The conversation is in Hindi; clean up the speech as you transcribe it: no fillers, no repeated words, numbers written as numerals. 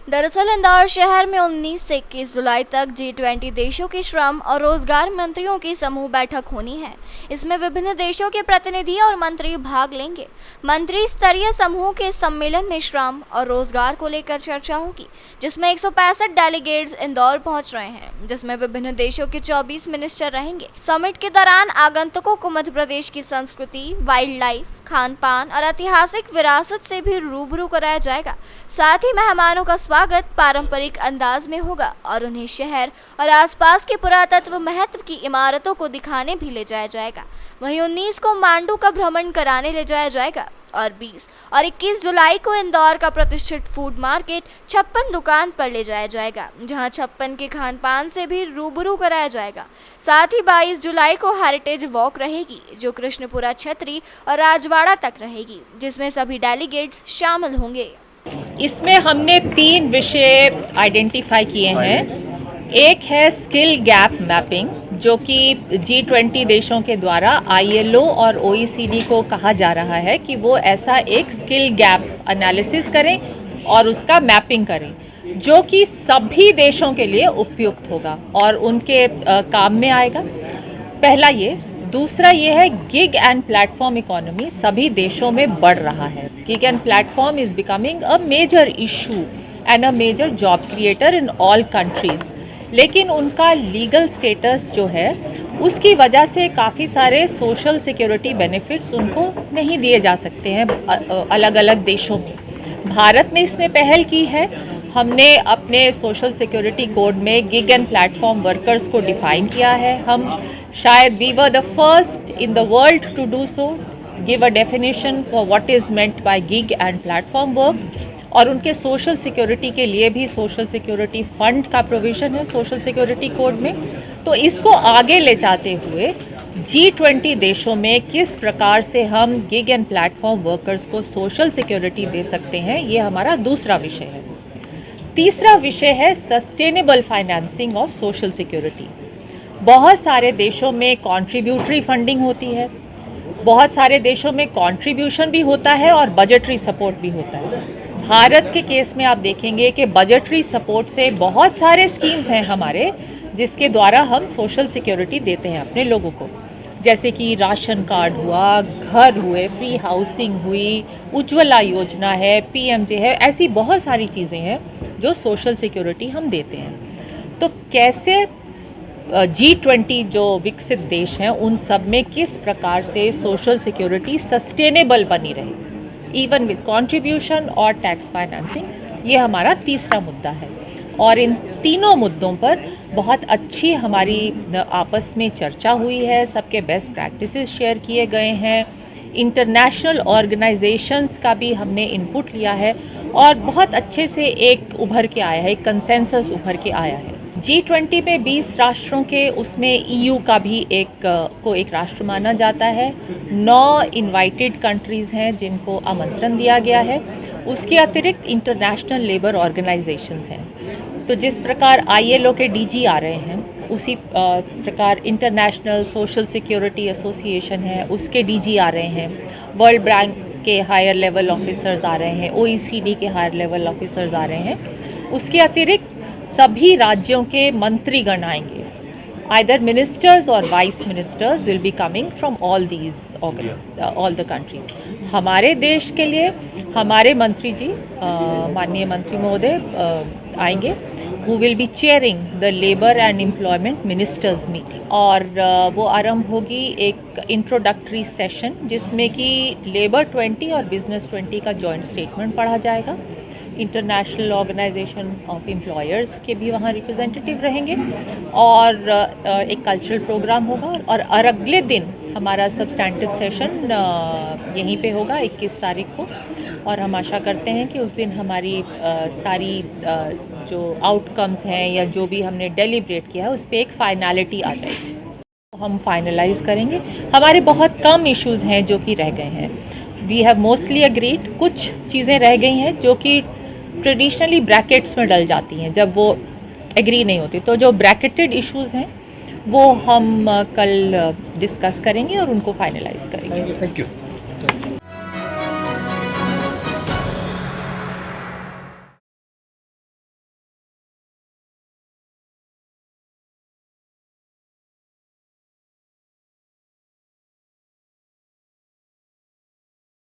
दरअसल इंदौर शहर में 19 से 21 जुलाई तक G20 देशों की श्रम और रोजगार मंत्रियों की समूह बैठक होनी है। इसमें विभिन्न देशों के प्रतिनिधि और मंत्री भाग लेंगे। मंत्री स्तरीय समूह के सम्मेलन में श्रम और रोजगार को लेकर चर्चा होगी, जिसमें 165 डेलीगेट्स इंदौर पहुंच रहे हैं, जिसमें विभिन्न देशों के 24 मिनिस्टर रहेंगे। समिट के दौरान आगंतुकों को मध्य प्रदेश की संस्कृति, वाइल्ड लाइफ, खान पान और ऐतिहासिक विरासत से भी रूबरू कराया जाएगा। साथ ही मेहमानों का स्वागत पारंपरिक अंदाज में होगा और उन्हें शहर और आसपास के पुरातत्व महत्व की इमारतों को दिखाने भी ले जाया जाएगा। वहीं 19 को मांडू का भ्रमण कराने ले जाया जाएगा और 20 और 21 जुलाई को इंदौर का प्रतिष्ठित फूड मार्केट 56 दुकान पर ले जाया जाएगा, जहां 56 के खान पान से भी रूबरू कराया जाएगा। साथ ही 22 जुलाई को हेरिटेज वॉक रहेगी, जो कृष्णपुरा छतरी और राजवाड़ा तक रहेगी, जिसमें सभी डेलीगेट्स शामिल होंगे। इसमें हमने 3 विषय आइडेंटिफाई किए हैं। एक है स्किल गैप मैपिंग, जो कि G20 देशों के द्वारा ILO और OECD को कहा जा रहा है कि वो ऐसा एक स्किल गैप एनालिसिस करें और उसका मैपिंग करें, जो कि सभी देशों के लिए उपयुक्त होगा और उनके काम में आएगा। पहला ये। दूसरा ये है गिग एंड प्लेटफॉर्म इकोनॉमी सभी देशों में बढ़ रहा है। Gig and platform is becoming a major issue and a major job creator in all countries. लेकिन उनका लीगल स्टेटस जो है, उसकी वजह से काफ़ी सारे सोशल सिक्योरिटी बेनिफिट्स उनको नहीं दिए जा सकते हैं अलग अलग देशों में। भारत ने इसमें पहल की है। हमने अपने सोशल सिक्योरिटी कोड में गिग एंड प्लेटफॉर्म वर्कर्स को डिफाइन किया है। हम शायद we were the first in the world to do so, give a definition for what is meant by gig and platform work. और उनके सोशल सिक्योरिटी के लिए भी सोशल सिक्योरिटी फंड का प्रोविज़न है सोशल सिक्योरिटी कोड में। तो इसको आगे ले जाते हुए G20 देशों में किस प्रकार से हम गिग एंड प्लेटफॉर्म वर्कर्स को सोशल सिक्योरिटी दे सकते हैं, ये हमारा दूसरा विषय है। तीसरा विषय है sustainable financing of social security. बहुत सारे देशों में कॉन्ट्रीब्यूटरी फंडिंग होती है, बहुत सारे देशों में कंट्रीब्यूशन भी होता है और बजटरी सपोर्ट भी होता है। भारत के केस में आप देखेंगे कि बजटरी सपोर्ट से बहुत सारे स्कीम्स हैं हमारे, जिसके द्वारा हम सोशल सिक्योरिटी देते हैं अपने लोगों को, जैसे कि राशन कार्ड हुआ, घर हुए, फ्री हाउसिंग हुई, उज्ज्वला योजना है, PMJ है। ऐसी बहुत सारी चीज़ें हैं जो सोशल सिक्योरिटी हम देते हैं। तो कैसे G20 जो विकसित देश हैं उन सब में किस प्रकार से सोशल सिक्योरिटी सस्टेनेबल बनी रहे, इवन विद कंट्रीब्यूशन और टैक्स फाइनेंसिंग, ये हमारा तीसरा मुद्दा है। और इन तीनों मुद्दों पर बहुत अच्छी हमारी आपस में चर्चा हुई है, सबके बेस्ट प्रैक्टिसेस शेयर किए गए हैं, इंटरनेशनल ऑर्गेनाइजेशंस का भी हमने इनपुट लिया है और बहुत अच्छे से एक उभर के आया है, एक कंसेंसस उभर के आया है। G20 में 20 राष्ट्रों के, उसमें EU का भी एक राष्ट्र माना जाता है। 9 इनवाइटेड कंट्रीज़ हैं जिनको आमंत्रण दिया गया है। उसके अतिरिक्त इंटरनेशनल लेबर ऑर्गेनाइजेशंस हैं। तो जिस प्रकार ILO के DG आ रहे हैं, उसी प्रकार इंटरनेशनल सोशल सिक्योरिटी एसोसिएशन है, उसके DG आ रहे हैं। वर्ल्ड बैंक के हायर लेवल ऑफिसर्स आ रहे हैं, OECD के हायर लेवल ऑफिसर्स आ रहे हैं। उसके अतिरिक्त सभी राज्यों के मंत्रीगण आएंगे। Either ministers or vice ministers will be coming from all the countries. हमारे देश के लिए हमारे मंत्री जी, माननीय मंत्री महोदय आएंगे, who will be chairing the Labour and Employment Ministers meeting. और वो आरंभ होगी एक इंट्रोडक्टरी सेशन, जिसमें कि लेबर 20 और बिजनेस 20 का जॉइंट स्टेटमेंट पढ़ा जाएगा। इंटरनेशनल ऑर्गेनाइजेशन ऑफ एम्प्लॉयर्स के भी वहाँ रिप्रेजेंटेटिव रहेंगे और एक कल्चरल प्रोग्राम होगा। और अगले दिन हमारा सब्सटैंटिव सेशन यहीं पे होगा 21 तारीख को। और हम आशा करते हैं कि उस दिन हमारी सारी जो आउटकम्स हैं या जो भी हमने डेलिब्रेट किया है उस पर एक फाइनलिटी आ जाएगी, हम फाइनलाइज करेंगे। हमारे बहुत कम इश्यूज़ हैं जो कि रह गए हैं। We have mostly agreed. कुछ चीज़ें रह गई हैं जो कि ट्रेडिशनली ब्रैकेट्स में डल जाती हैं जब वो एग्री नहीं होती। तो जो ब्रैकेटेड इश्यूज़ हैं वो हम कल डिस्कस करेंगे और उनको फाइनलाइज करेंगे। Thank you.